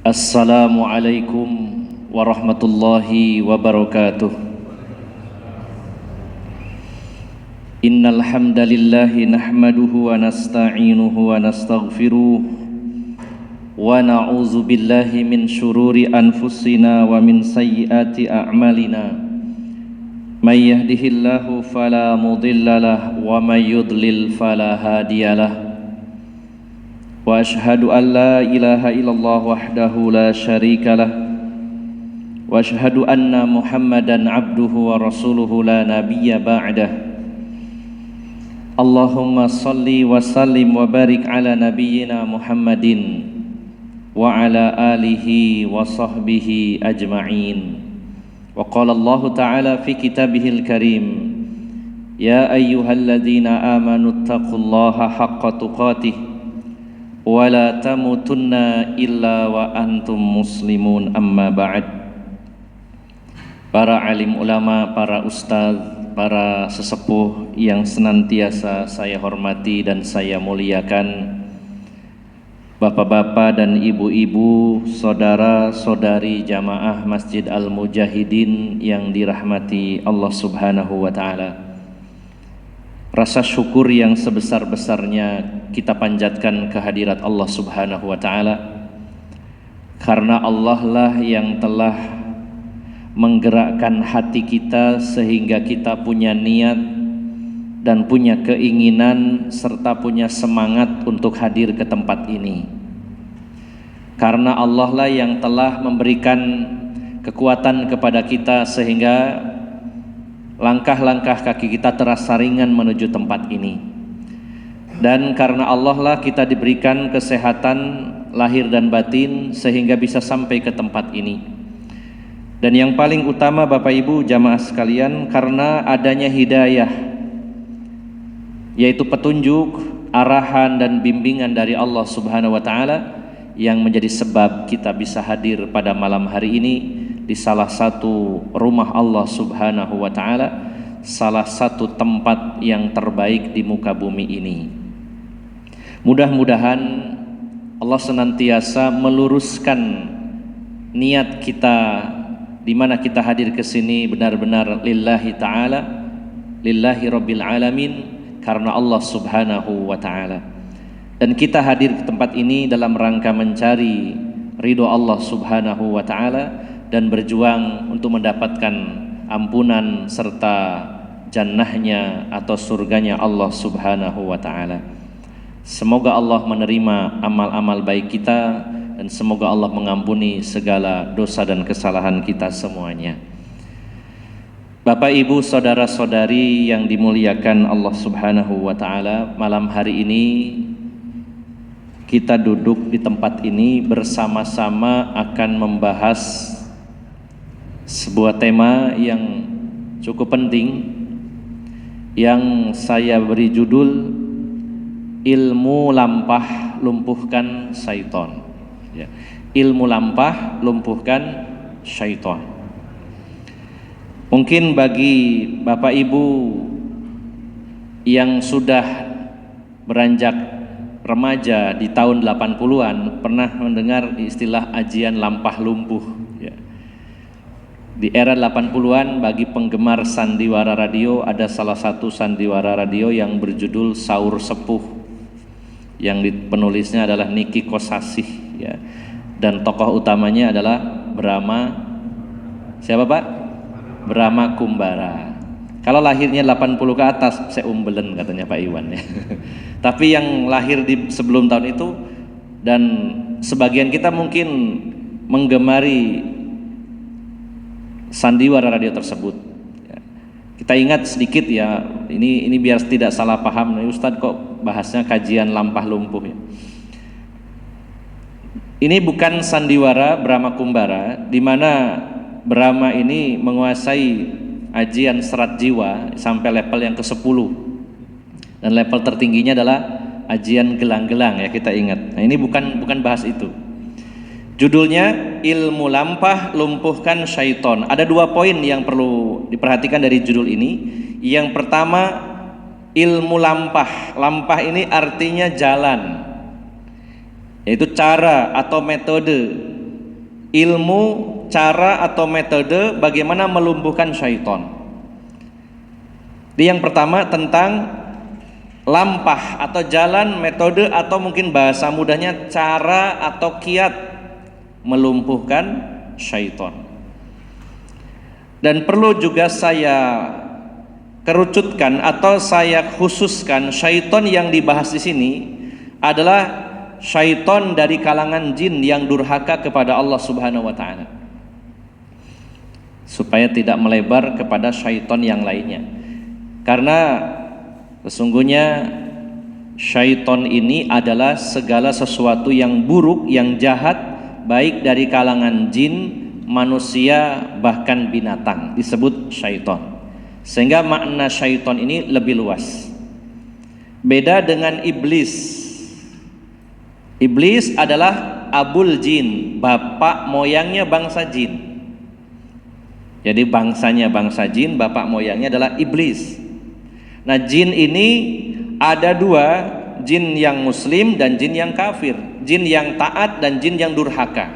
Assalamualaikum warahmatullahi wabarakatuh. Innal hamdalillahi nahmaduhu wa nasta'inuhu wa nastaghfiruh wa na'udzu billahi min syururi anfusina wa min sayyiati a'malina. May yahdihillahu fala mudhillalah wa may yudlil fala hadiyalah. Wa ashhadu an la ilaha illallah wahdahu la syarika lah wa ashhadu anna Muhammadan abduhu wa rasuluhu la nabiyya ba'dah. Allahumma salli wa sallim wa barik ala nabiyyina Muhammadin wa ala alihi wa sahbihi ajma'in. Wa qala Allah ta'ala fi kitabihil karim, ya ayyuhalladzina amanu taqullaha haqqa tuqatih wala tamutunna illa wa antum muslimun, amma ba'd. Para alim ulama, para ustaz, para sesepuh yang senantiasa saya hormati dan saya muliakan, bapak-bapak dan ibu-ibu, saudara-saudari jamaah Masjid Al-Mujahidin yang dirahmati Allah Subhanahu wa ta'ala. Rasa syukur yang sebesar-besarnya kita panjatkan kehadirat Allah Subhanahu wa ta'ala, karena Allah lah yang telah menggerakkan hati kita sehingga kita punya niat dan punya keinginan serta punya semangat untuk hadir ke tempat ini. Karena Allah lah yang telah memberikan kekuatan kepada kita sehingga langkah-langkah kaki kita terasa ringan menuju tempat ini. Dan karena Allah lah kita diberikan kesehatan lahir dan batin sehingga bisa sampai ke tempat ini. Dan yang paling utama Bapak Ibu jamaah sekalian, karena adanya hidayah, yaitu petunjuk, arahan dan bimbingan dari Allah Subhanahu wa ta'ala, yang menjadi sebab kita bisa hadir pada malam hari ini di salah satu rumah Allah Subhanahu wa ta'ala, salah satu tempat yang terbaik di muka bumi ini. Mudah-mudahan Allah senantiasa meluruskan niat kita di mana kita hadir ke sini benar-benar lillahi ta'ala, lillahi rabbil alamin, karena Allah Subhanahu wa ta'ala. Dan kita hadir ke tempat ini dalam rangka mencari ridho Allah Subhanahu wa ta'ala dan berjuang untuk mendapatkan ampunan serta jannahnya atau surganya Allah Subhanahu wa ta'ala. Semoga Allah menerima amal-amal baik kita dan semoga Allah mengampuni segala dosa dan kesalahan kita semuanya. Bapak Ibu saudara-saudari yang dimuliakan Allah Subhanahu wa ta'ala, malam hari ini kita duduk di tempat ini bersama-sama akan membahas sebuah tema yang cukup penting yang saya beri judul ilmu lampah lumpuhkan syaitan. Ya. Ilmu lampah lumpuhkan syaitan. Mungkin bagi Bapak Ibu yang sudah beranjak remaja di tahun 80-an pernah mendengar istilah ajian lampah lumpuh. Ya. Di era 80-an bagi penggemar sandiwara radio ada salah satu sandiwara radio yang berjudul Saur Sepuh, yang penulisnya adalah Niki Kosasih, ya. Dan tokoh utamanya adalah Brahma, siapa Pak? Brahma Kumbara. Kalau lahirnya 80 ke atas saya umbelen katanya Pak Iwan, ya. Tapi yang lahir di sebelum tahun itu, dan sebagian kita mungkin menggemari sandiwara radio tersebut. Kita ingat sedikit ya, ini biar tidak salah paham. Ustadz kok bahasnya kajian lampah lumpuh ya. Ini bukan sandiwara Brahma Kumbara, di mana Brahma ini menguasai ajian serat jiwa sampai level yang ke-10. Dan level tertingginya adalah ajian gelang-gelang ya, kita ingat. Nah, ini bukan bahas itu. Judulnya ilmu lampah lumpuhkan syaiton. Ada 2 poin yang perlu diperhatikan dari judul ini. Yang pertama, ilmu lampah. Lampah ini artinya jalan, yaitu cara atau metode ilmu, cara atau metode bagaimana melumpuhkan syaitan. Yang pertama tentang lampah atau jalan, metode atau mungkin bahasa mudahnya cara atau kiat melumpuhkan syaitan. Dan perlu juga saya kerucutkan atau saya khususkan, syaitan yang dibahas di sini adalah syaitan dari kalangan jin yang durhaka kepada Allah Subhanahu wa taala, supaya tidak melebar kepada syaitan yang lainnya. Karena sesungguhnya syaitan ini adalah segala sesuatu yang buruk, yang jahat, baik dari kalangan jin, manusia, bahkan binatang, disebut syaitan. Sehingga makna syaitan ini lebih luas. Beda dengan iblis. Iblis adalah abul jin, bapak moyangnya bangsa jin. Jadi bangsanya bangsa jin, bapak moyangnya adalah iblis. Nah, jin ini ada dua, jin yang muslim dan jin yang kafir, jin yang taat dan jin yang durhaka.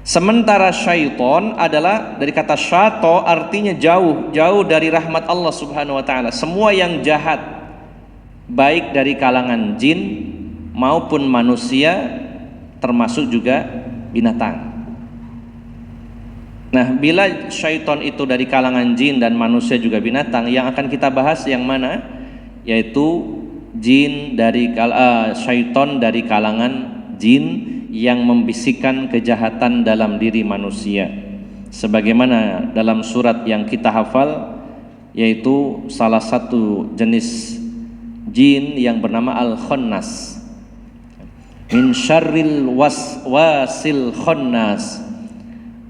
Sementara syaitan adalah dari kata syato, artinya jauh, jauh dari rahmat Allah Subhanahu wa taala. Semua yang jahat, baik dari kalangan jin maupun manusia, termasuk juga binatang. Nah, bila syaitan itu dari kalangan jin dan manusia juga binatang, yang akan kita bahas yang mana? Yaitu syaitan dari kalangan jin yang membisikkan kejahatan dalam diri manusia. Sebagaimana dalam surat yang kita hafal, yaitu salah satu jenis jin yang bernama Al-Khannas. Min syarril waswasil khannas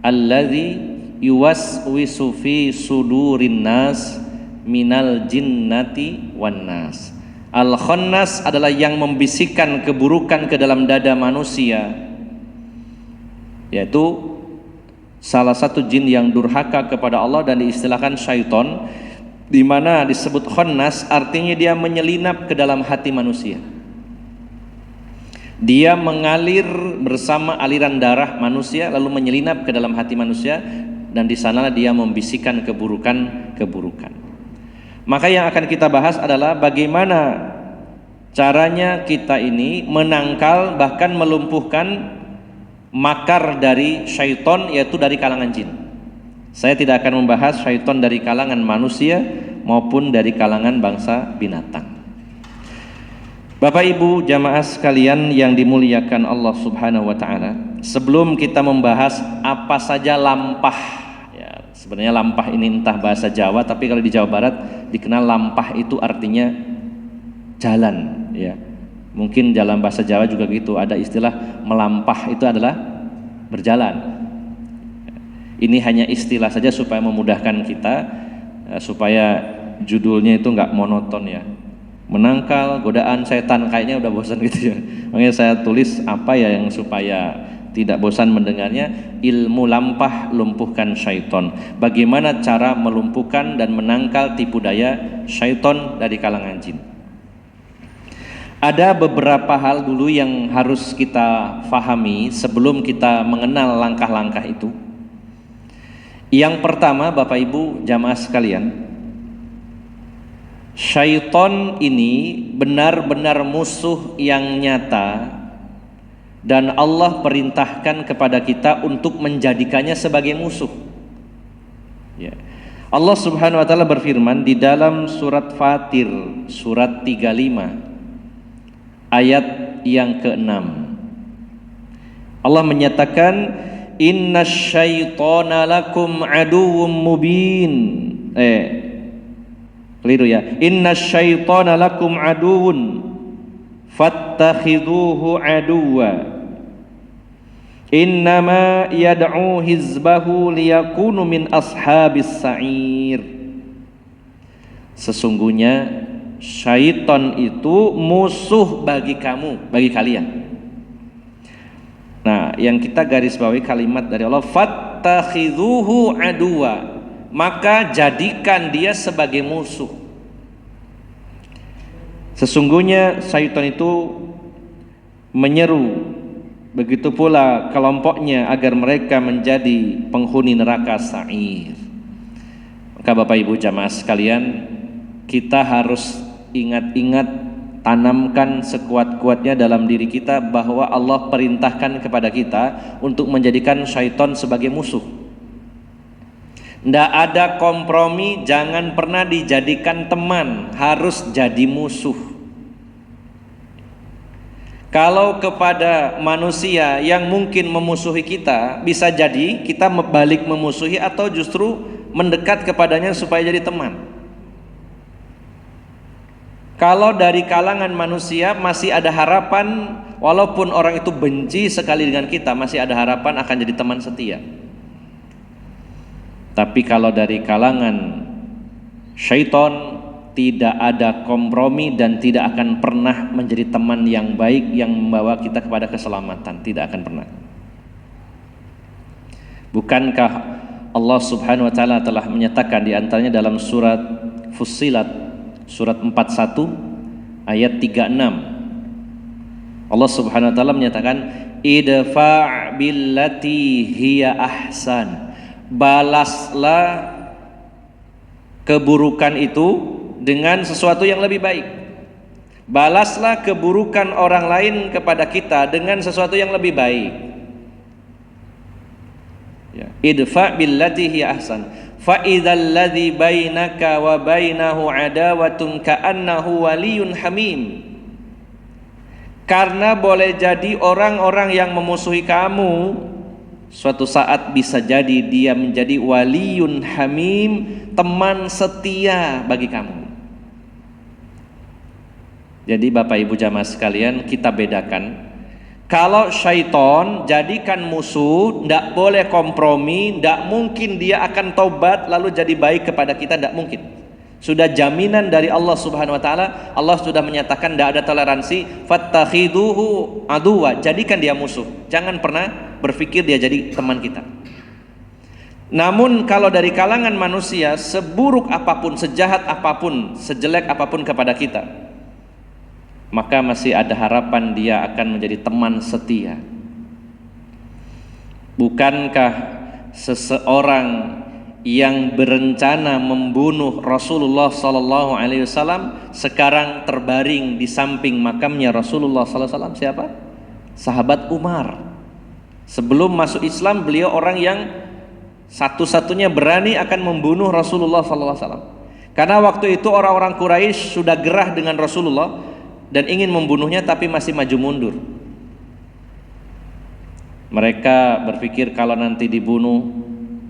alladzi yuwaswisu fi sudurin nas minal jinnati wan nas. Al-Khannas adalah yang membisikkan keburukan ke dalam dada manusia, yaitu salah satu jin yang durhaka kepada Allah dan diistilahkan syaitan, di mana disebut khannas artinya dia menyelinap ke dalam hati manusia. Dia mengalir bersama aliran darah manusia lalu menyelinap ke dalam hati manusia, dan di sanalah dia membisikkan keburukan. Maka yang akan kita bahas adalah bagaimana caranya kita ini menangkal bahkan melumpuhkan makar dari syaitan, yaitu dari kalangan jin. Saya tidak akan membahas syaitan dari kalangan manusia maupun dari kalangan bangsa binatang. Bapak Ibu jamaah sekalian yang dimuliakan Allah Subhanahu wa taala, sebelum kita membahas apa saja lampah, ya, sebenarnya lampah ini entah bahasa Jawa, tapi kalau di Jawa Barat dikenal lampah itu artinya jalan, ya. Mungkin dalam bahasa Jawa juga gitu, ada istilah melampah itu adalah berjalan. Ini hanya istilah saja supaya memudahkan kita, supaya judulnya itu nggak monoton, ya. Menangkal godaan setan, kayaknya udah bosan gitu, ya. Makanya saya tulis apa ya yang supaya tidak bosan mendengarnya, ilmu lampah lumpuhkan syaitan. Bagaimana cara melumpuhkan dan menangkal tipu daya syaitan dari kalangan jin. Ada beberapa hal dulu yang harus kita fahami sebelum kita mengenal langkah-langkah itu. Yang pertama, Bapak Ibu jamaah sekalian, syaitan ini benar-benar musuh yang nyata, dan Allah perintahkan kepada kita untuk menjadikannya sebagai musuh, ya. Allah Subhanahu wa taala berfirman di dalam surat Fatir surat 35 ayat yang ke-6. Allah menyatakan, innasyaitana lakum aduwwum mubin. Keliru ya. Innasyaitana lakum aduwwun fattakhidhuhu aduwwa. Innama yad'u hizbahu liyakunu min ashabis sa'ir. Sesungguhnya syaitan itu musuh bagi kamu, bagi kalian. Nah, yang kita garis bawahi kalimat dari Allah, fattakhidhuhu aduwwa, maka jadikan dia sebagai musuh. Sesungguhnya syaitan itu menyeru begitu pula kelompoknya agar mereka menjadi penghuni neraka sa'ir. Maka Bapak Ibu jamaah sekalian, kita harus ingat-ingat, tanamkan sekuat-kuatnya dalam diri kita bahwa Allah perintahkan kepada kita untuk menjadikan syaitan sebagai musuh. Tidak ada kompromi, jangan pernah dijadikan teman, harus jadi musuh. Kalau kepada manusia yang mungkin memusuhi kita, bisa jadi kita balik memusuhi atau justru mendekat kepadanya supaya jadi teman. Kalau dari kalangan manusia masih ada harapan, walaupun orang itu benci sekali dengan kita, masih ada harapan akan jadi teman setia. Tapi kalau dari kalangan syaitan, tidak ada kompromi dan tidak akan pernah menjadi teman yang baik yang membawa kita kepada keselamatan, tidak akan pernah. Bukankah Allah Subhanahu wa taala telah menyatakan di antaranya dalam surat Fussilat surat 41 ayat 36. Allah Subhanahu wa taala menyatakan idfa' billati hiya ahsan. Balaslah keburukan itu dengan sesuatu yang lebih baik. Balaslah keburukan orang lain kepada kita dengan sesuatu yang lebih baik. Ya. Idfa' billati hiya ahsan. Fa idzal ladzi bainaka wa bainahu adawatun ka'annahu waliyyun hamim. Karena boleh jadi orang-orang yang memusuhi kamu suatu saat bisa jadi dia menjadi waliyun hamim, teman setia bagi kamu. Jadi Bapak Ibu jamaah sekalian, kita bedakan. Kalau syaitan jadikan musuh, tidak boleh kompromi, tidak mungkin dia akan taubat lalu jadi baik kepada kita, tidak mungkin. Sudah jaminan dari Allah Subhanahu wa taala, Allah sudah menyatakan tidak ada toleransi, fattakhiduhu aduwa, jadikan dia musuh. Jangan pernah berpikir dia jadi teman kita. Namun kalau dari kalangan manusia, seburuk apapun, sejahat apapun, sejelek apapun kepada kita, maka masih ada harapan dia akan menjadi teman setia. Bukankah seseorang yang berencana membunuh Rasulullah sallallahu alaihi wasallam sekarang terbaring di samping makamnya Rasulullah sallallahu alaihi wasallam? Siapa? Sahabat Umar. Sebelum masuk Islam, beliau orang yang satu-satunya berani akan membunuh Rasulullah sallallahu alaihi wasallam. Karena waktu itu orang-orang Quraisy sudah gerah dengan Rasulullah dan ingin membunuhnya, tapi masih maju mundur. Mereka berpikir kalau nanti dibunuh,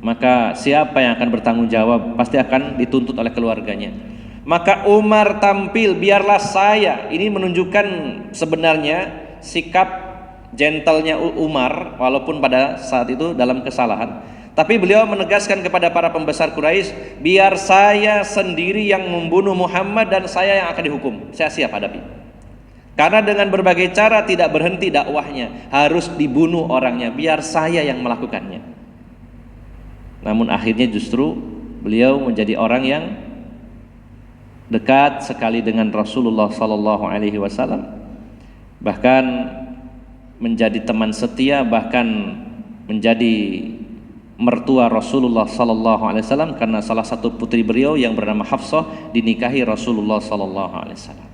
maka siapa yang akan bertanggung jawab? Pasti akan dituntut oleh keluarganya. Maka Umar tampil, biarlah saya. Ini menunjukkan sebenarnya sikap gentlenya Umar, walaupun pada saat itu dalam kesalahan. Tapi beliau menegaskan kepada para pembesar Quraisy, biar saya sendiri yang membunuh Muhammad dan saya yang akan dihukum. Saya siap hadapi. Karena dengan berbagai cara tidak berhenti dakwahnya, harus dibunuh orangnya, biar saya yang melakukannya. Namun akhirnya justru beliau menjadi orang yang dekat sekali dengan Rasulullah sallallahu alaihi wasallam. Bahkan menjadi teman setia, bahkan menjadi mertua Rasulullah sallallahu alaihi wasallam, karena salah satu putri beliau yang bernama Hafsah dinikahi Rasulullah sallallahu alaihi wasallam.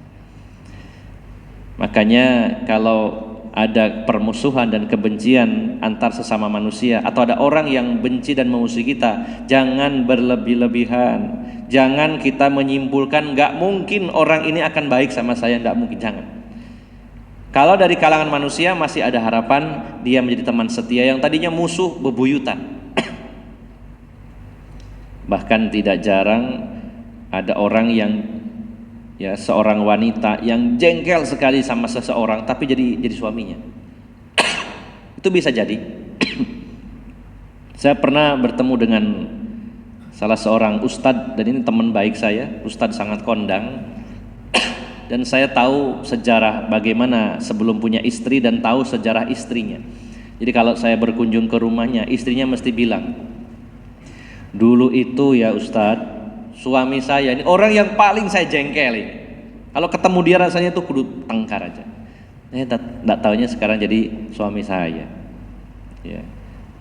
Makanya kalau ada permusuhan dan kebencian antar sesama manusia, atau ada orang yang benci dan memusuhi kita, jangan berlebih-lebihan. Jangan kita menyimpulkan nggak mungkin orang ini akan baik sama saya, nggak mungkin, jangan. Kalau dari kalangan manusia masih ada harapan dia menjadi teman setia yang tadinya musuh bebuyutan. Bahkan tidak jarang ada orang yang seorang wanita yang jengkel sekali sama seseorang tapi jadi suaminya. Itu bisa jadi. Saya pernah bertemu dengan salah seorang ustadz, dan ini teman baik saya, ustadz sangat kondang. Dan saya tahu sejarah bagaimana sebelum punya istri dan tahu sejarah istrinya. Jadi kalau saya berkunjung ke rumahnya, istrinya mesti bilang, dulu itu ya ustadz, suami saya ini orang yang paling saya jengkeli. Kalau ketemu dia rasanya tuh kudu tengkar aja. Tak taunya sekarang jadi suami saya. Ya.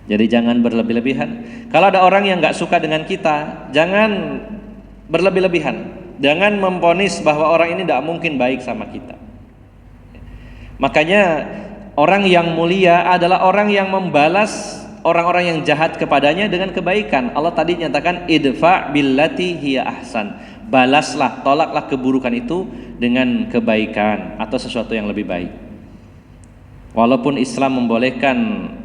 Jadi jangan berlebih-lebihan. Kalau ada orang yang nggak suka dengan kita, jangan berlebih-lebihan. Jangan memvonis bahwa orang ini tidak mungkin baik sama kita. Makanya orang yang mulia adalah orang yang membalas orang-orang yang jahat kepadanya dengan kebaikan. Allah tadi nyatakan idfa billati hiya ahsan. Balaslah, tolaklah keburukan itu dengan kebaikan atau sesuatu yang lebih baik. Walaupun Islam membolehkan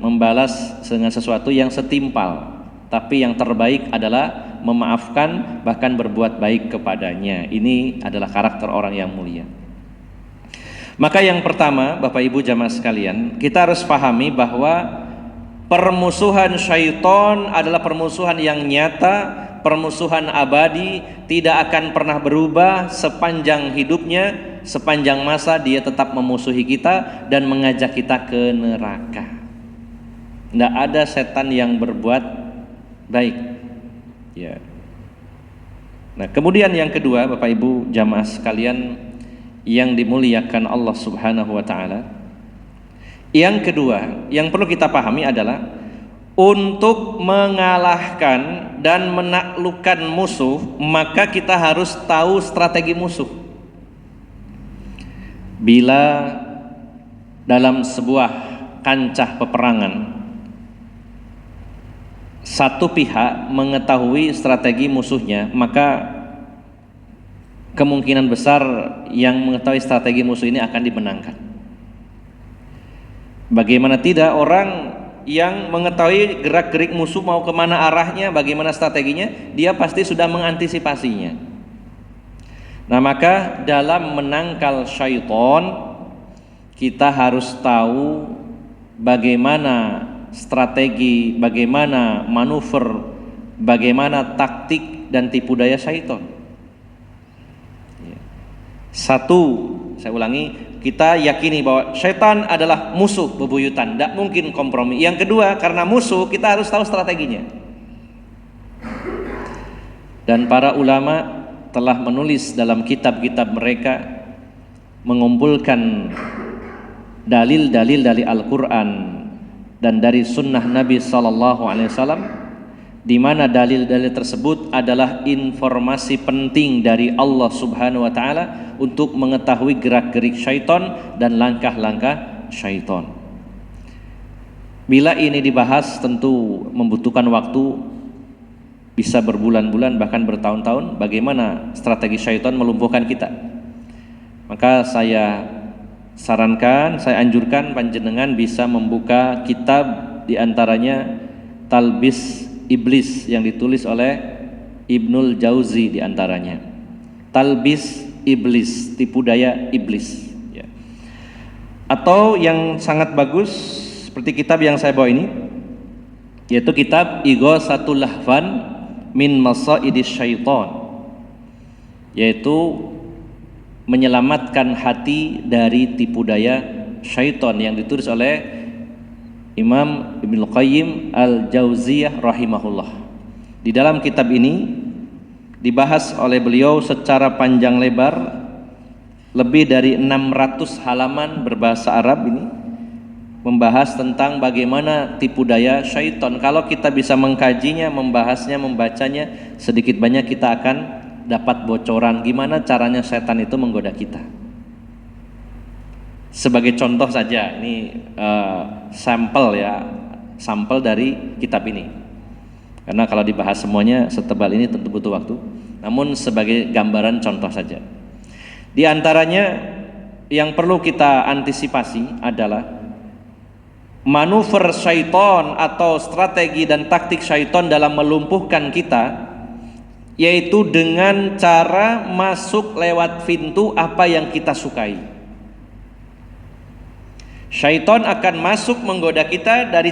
membalas dengan sesuatu yang setimpal, tapi yang terbaik adalah memaafkan, bahkan berbuat baik kepadanya. Ini adalah karakter orang yang mulia. Maka yang pertama, Bapak Ibu jamaah sekalian, kita harus pahami bahwa permusuhan syaitan adalah permusuhan yang nyata, permusuhan abadi, tidak akan pernah berubah sepanjang hidupnya. Sepanjang masa dia tetap memusuhi kita dan mengajak kita ke neraka. Tidak ada setan yang berbuat baik. Ya. Nah, kemudian yang kedua, Bapak Ibu jamaah sekalian yang dimuliakan Allah Subhanahu wa taala. Yang kedua, yang perlu kita pahami adalah untuk mengalahkan dan menaklukkan musuh, maka kita harus tahu strategi musuh. Bila dalam sebuah kancah peperangan satu pihak mengetahui strategi musuhnya, maka kemungkinan besar yang mengetahui strategi musuh ini akan dimenangkan. Bagaimana tidak orang yang mengetahui gerak-gerik musuh mau kemana arahnya, bagaimana strateginya, dia pasti sudah mengantisipasinya. Nah, maka dalam menangkal syaitan kita harus tahu bagaimana strategi, bagaimana manuver, bagaimana taktik dan tipu daya syaitan. Satu, saya ulangi, kita yakini bahwa syaitan adalah musuh bebuyutan, tidak mungkin kompromi. Yang kedua, karena musuh kita harus tahu strateginya. Dan para ulama telah menulis dalam kitab-kitab mereka, mengumpulkan dalil-dalil dari Al-Quran dan dari sunnah Nabi SAW, di mana dalil-dalil tersebut adalah informasi penting dari Allah Subhanahu wa taala untuk mengetahui gerak-gerik syaitan dan langkah-langkah syaitan. Bila ini dibahas tentu membutuhkan waktu, bisa berbulan-bulan bahkan bertahun-tahun, bagaimana strategi syaitan melumpuhkan kita. Maka saya sarankan, saya anjurkan panjenengan bisa membuka kitab, diantaranya Talbis Iblis yang ditulis oleh Ibnul Jauzi, diantaranya Talbis Iblis, tipu daya iblis ya. Atau yang sangat bagus seperti kitab yang saya bawa ini, yaitu kitab Ighatsatul Lahfan min Masaidis Syaitan, yaitu menyelamatkan hati dari tipu daya syaitan, yang ditulis oleh Imam Ibnu Qayyim Al-Jauziyah rahimahullah. Di dalam kitab ini dibahas oleh beliau secara panjang lebar, lebih dari 600 halaman berbahasa Arab ini, membahas tentang bagaimana tipu daya syaitan. Kalau kita bisa mengkajinya, membahasnya, membacanya, sedikit banyak kita akan dapat bocoran gimana caranya setan itu menggoda kita. Sebagai contoh saja, ini sampel ya, sampel dari kitab ini. Karena kalau dibahas semuanya setebal ini tentu butuh waktu. Namun sebagai gambaran contoh saja. Di antaranya yang perlu kita antisipasi adalah manuver syaitan atau strategi dan taktik syaitan dalam melumpuhkan kita, yaitu dengan cara masuk lewat pintu apa yang kita sukai. Syaitan akan masuk menggoda kita dari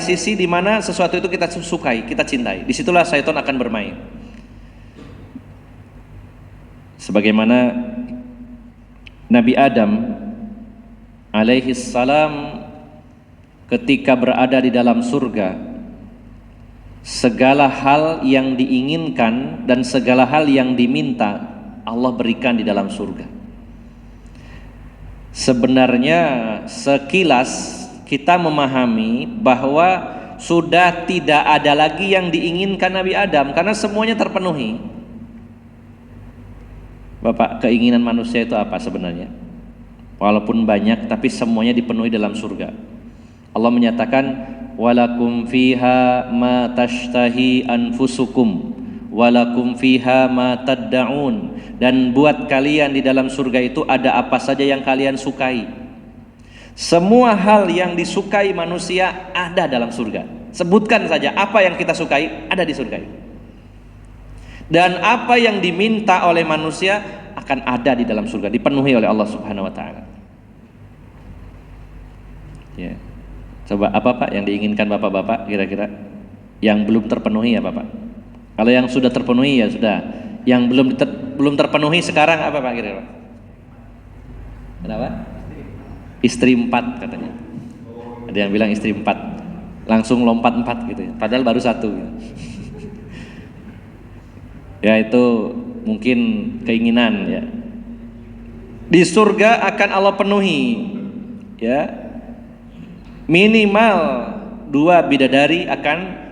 sisi di mana sesuatu itu kita sukai, kita cintai. Disitulah syaitan akan bermain. Sebagaimana Nabi Adam alaihi salam ketika berada di dalam surga, segala hal yang diinginkan dan segala hal yang diminta Allah berikan di dalam surga. Sebenarnya sekilas kita memahami bahwa sudah tidak ada lagi yang diinginkan Nabi Adam karena semuanya terpenuhi. Bapak, keinginan manusia itu apa sebenarnya? Walaupun banyak tapi semuanya dipenuhi dalam surga. Allah menyatakan walakum fiha ma tashtahi anfusukum walakum fiha ma tad'un, dan buat kalian di dalam surga itu ada apa saja yang kalian sukai. Semua hal yang disukai manusia ada dalam surga. Sebutkan saja apa yang kita sukai, ada di surga. Dan apa yang diminta oleh manusia akan ada di dalam surga, dipenuhi oleh Allah Subhanahu wa taala. Ya. Coba apa Pak yang diinginkan Bapak-bapak kira-kira? Yang belum terpenuhi ya Bapak? Kalau yang sudah terpenuhi ya sudah. Yang belum terpenuhi sekarang apa Pak kira-kira? Kenapa? Istri 4 katanya. Ada yang bilang istri 4. Langsung lompat 4 gitu ya. Padahal baru 1 gitu. Ya itu mungkin keinginan ya. Di surga akan Allah penuhi ya. Minimal 2 bidadari akan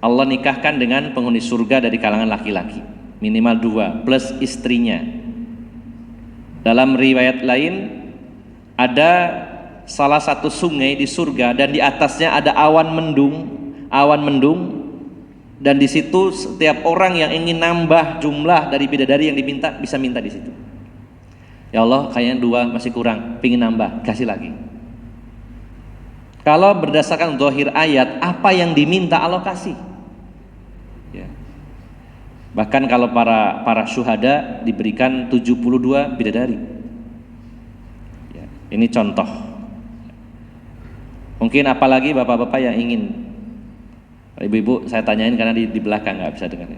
Allah nikahkan dengan penghuni surga dari kalangan laki-laki. Minimal 2 plus istrinya. Dalam riwayat lain ada salah satu sungai di surga dan di atasnya ada awan mendung, dan di situ setiap orang yang ingin nambah jumlah dari bidadari yang diminta bisa minta di situ. Ya Allah, kayaknya 2 masih kurang, pingin nambah, kasih lagi. Kalau berdasarkan zahir ayat, apa yang diminta Allah kasih. Ya. Bahkan kalau para syuhada diberikan 72 bidadari. Ya. Ini contoh. Mungkin apalagi bapak-bapak yang ingin. Ibu-ibu saya tanyain karena di belakang nggak bisa dengar.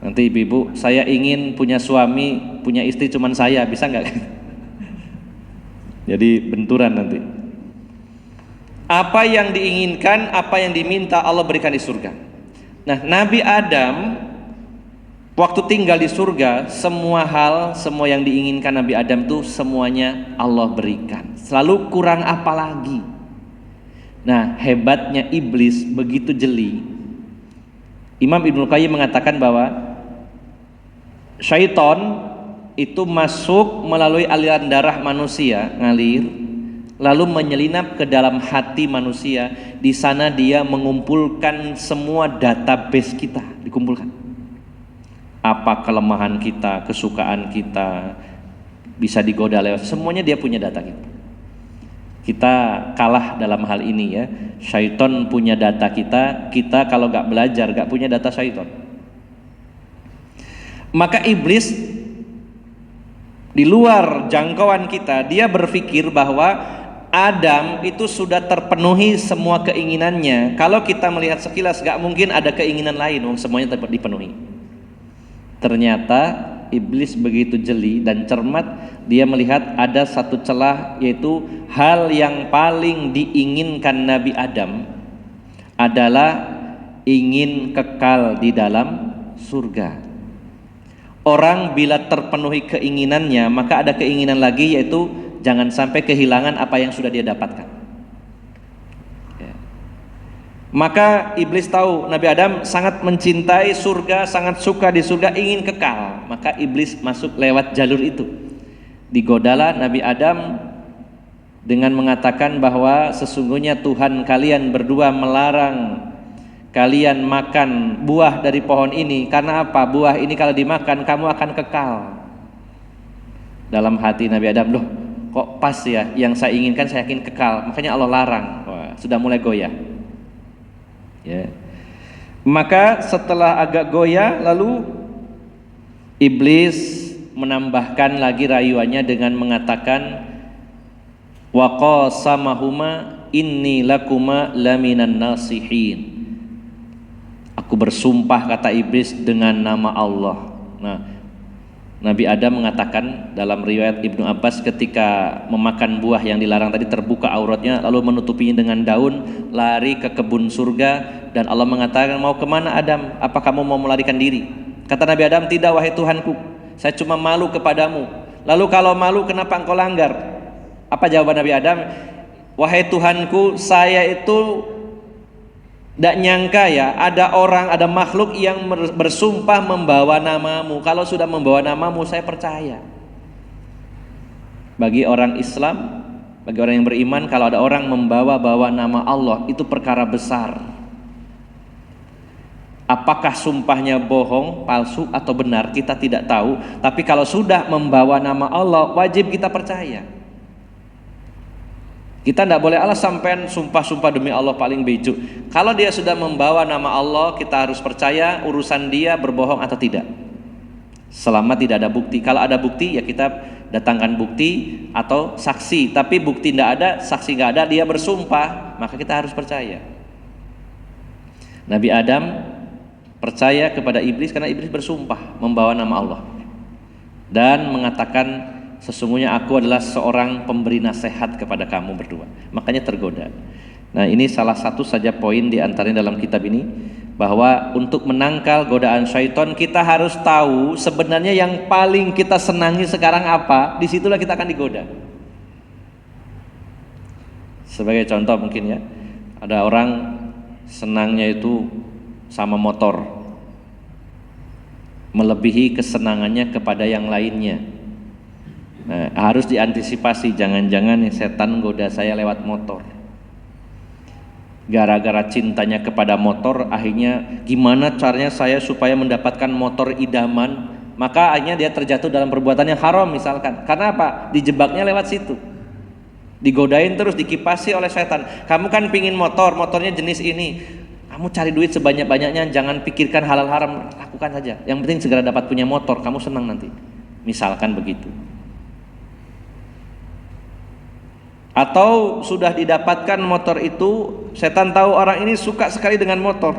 Nanti ibu-ibu, saya ingin punya suami, punya istri cuman saya, bisa nggak? Jadi benturan nanti. Apa yang diinginkan, apa yang diminta Allah berikan di surga. Nah, Nabi Adam waktu tinggal di surga, semua hal, semua yang diinginkan Nabi Adam itu semuanya Allah berikan. Selalu kurang apa lagi? Nah, hebatnya iblis begitu jeli. Imam Ibnu Qayyim mengatakan bahwa syaitan itu masuk melalui aliran darah manusia, ngalir, lalu menyelinap ke dalam hati manusia. Di sana dia mengumpulkan semua database kita, dikumpulkan. Apa kelemahan kita, kesukaan kita, bisa digoda lewat, semuanya dia punya data kita. Kita kalah dalam hal ini ya. Syaitan punya data kita, kita kalau gak belajar gak punya data syaitan. Maka iblis di luar jangkauan kita, dia berpikir bahwa Adam itu sudah terpenuhi semua keinginannya. Kalau kita melihat sekilas gak mungkin ada keinginan lain, semuanya dipenuhi. Ternyata iblis begitu jeli dan cermat, dia melihat ada satu celah, yaitu hal yang paling diinginkan Nabi Adam adalah ingin kekal di dalam surga. Orang bila terpenuhi keinginannya, maka ada keinginan lagi, yaitu jangan sampai kehilangan apa yang sudah dia dapatkan. Ya. Maka iblis tahu Nabi Adam sangat mencintai surga, sangat suka di surga, ingin kekal. Maka iblis masuk lewat jalur itu. Digodalah Nabi Adam dengan mengatakan bahwa sesungguhnya Tuhan kalian berdua melarang kalian makan buah dari pohon ini. Karena apa? Buah ini kalau dimakan kamu akan kekal. Dalam hati Nabi Adam, loh kok pas ya, yang saya inginkan saya yakin kekal, makanya Allah larang. Wah, sudah mulai goyah ya. Maka setelah agak goyah, lalu iblis menambahkan lagi rayuannya dengan mengatakan wa qasamahuma inni lakuma laminan nasihin. Aku bersumpah, kata iblis, dengan nama Allah. Nah, Nabi Adam mengatakan dalam riwayat Ibnu Abbas, ketika memakan buah yang dilarang tadi, terbuka auratnya lalu menutupinya dengan daun, lari ke kebun surga, dan Allah mengatakan, mau kemana Adam? Apa kamu mau melarikan diri? Kata Nabi Adam, tidak wahai Tuhanku, saya cuma malu kepadamu. Lalu kalau malu kenapa engkau langgar? Apa jawaban Nabi Adam? Wahai Tuhanku, saya itu tidak nyangka ya ada orang, ada makhluk yang bersumpah membawa namamu. Kalau sudah membawa namamu saya percaya. Bagi orang Islam, bagi orang yang beriman, kalau ada orang membawa-bawa nama Allah, itu perkara besar. Apakah sumpahnya bohong, palsu atau benar, kita tidak tahu. Tapi kalau sudah membawa nama Allah, wajib kita percaya. Kita tidak boleh Allah sampean sumpah-sumpah demi Allah paling bejo. Kalau dia sudah membawa nama Allah, kita harus percaya urusan dia berbohong atau tidak. Selama tidak ada bukti. Kalau ada bukti ya kita datangkan bukti atau saksi. Tapi bukti tidak ada, saksi nggak ada, dia bersumpah, maka kita harus percaya. Nabi Adam percaya kepada iblis karena iblis bersumpah membawa nama Allah dan mengatakan, sesungguhnya aku adalah seorang pemberi nasihat kepada kamu berdua. Makanya tergoda. Nah, ini salah satu saja poin di antaranya dalam kitab ini, bahwa untuk menangkal godaan syaitan kita harus tahu sebenarnya yang paling kita senangi sekarang apa. Disitulah kita akan digoda. Sebagai contoh mungkin ya, ada orang senangnya itu sama motor, melebihi kesenangannya kepada yang lainnya. Nah, harus diantisipasi, jangan-jangan setan goda saya lewat motor. Gara-gara cintanya kepada motor, akhirnya gimana caranya saya supaya mendapatkan motor idaman, maka akhirnya dia terjatuh dalam perbuatan yang haram misalkan. Karena apa? Dijebaknya lewat situ. Digodain terus, dikipasi oleh setan. Kamu kan pingin motor, motornya jenis ini. Kamu cari duit sebanyak-banyaknya, jangan pikirkan halal haram, lakukan saja. Yang penting segera dapat punya motor, kamu senang nanti. Misalkan begitu. Atau sudah didapatkan motor itu, setan tahu orang ini suka sekali dengan motor,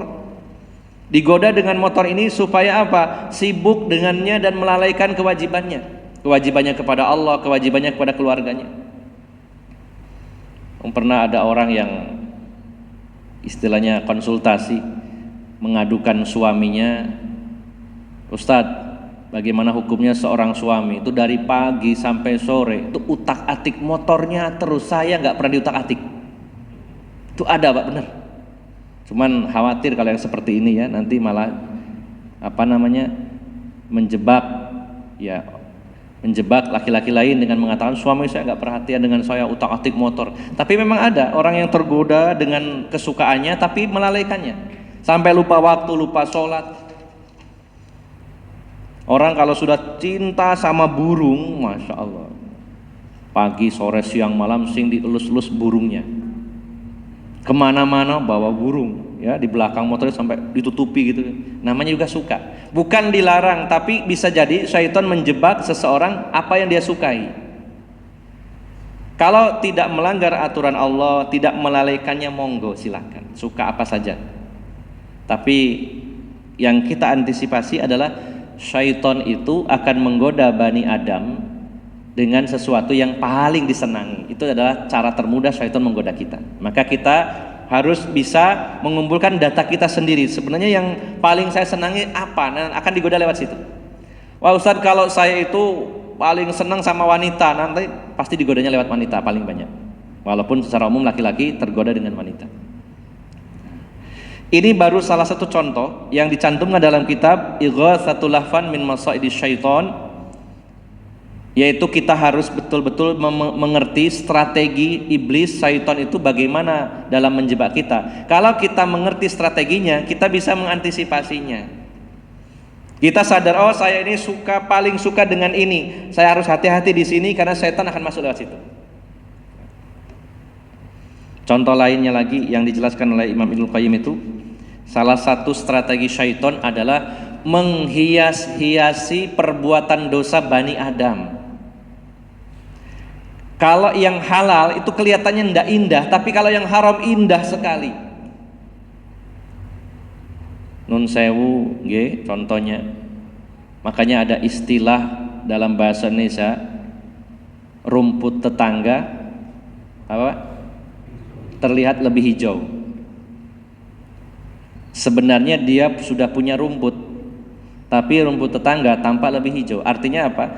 digoda dengan motor ini supaya apa? Sibuk dengannya dan melalaikan kewajibannya, kewajibannya kepada Allah, kewajibannya kepada keluarganya. Pernah ada orang yang istilahnya konsultasi, mengadukan suaminya, Ustadz, bagaimana hukumnya seorang suami itu dari pagi sampai sore itu utak-atik motornya terus, saya nggak pernah diutak-atik. Itu ada Pak, benar. Cuman khawatir kalau yang seperti ini ya nanti malah menjebak laki-laki lain dengan mengatakan suami saya nggak perhatian dengan saya, utak-atik motor. Tapi memang ada orang yang tergoda dengan kesukaannya tapi melalaikannya sampai lupa waktu, lupa sholat. Orang kalau sudah cinta sama burung, masya Allah, pagi, sore, siang, malam sing dielus-elus burungnya, kemana-mana bawa burung, ya di belakang motornya sampai ditutupi gitu. Namanya juga suka. Bukan dilarang, tapi bisa jadi syaitan menjebak seseorang apa yang dia sukai. Kalau tidak melanggar aturan Allah, tidak melalaikannya, monggo silakan, suka apa saja. Tapi yang kita antisipasi adalah syaitan itu akan menggoda Bani Adam dengan sesuatu yang paling disenangi. Itu adalah cara termudah syaitan menggoda kita. Maka kita harus bisa mengumpulkan data kita sendiri. Sebenarnya yang paling saya senangi apa? Nah, akan digoda lewat situ. Wah Ustaz, kalau saya itu paling senang sama wanita, nanti pasti digodanya lewat wanita paling banyak. Walaupun secara umum laki-laki tergoda dengan wanita. Ini baru salah satu contoh yang dicantumkan dalam kitab Ighatsatul Lahfan min Masaidis Syaitan, yaitu kita harus betul-betul mengerti strategi iblis, syaitan itu bagaimana dalam menjebak kita. Kalau kita mengerti strateginya, kita bisa mengantisipasinya. Kita sadar, oh saya ini paling suka dengan ini, saya harus hati-hati di sini karena syaitan akan masuk lewat situ. Contoh lainnya lagi yang dijelaskan oleh Imam Ibnu Qayyim itu, salah satu strategi syaitan adalah menghias-hiasi perbuatan dosa Bani Adam. Kalau yang halal itu kelihatannya tidak indah, tapi kalau yang haram indah sekali. Nun sewu, contohnya. Makanya ada istilah dalam bahasa Indonesia, rumput tetangga terlihat lebih hijau. Sebenarnya dia sudah punya rumput, tapi rumput tetangga tampak lebih hijau. Artinya apa?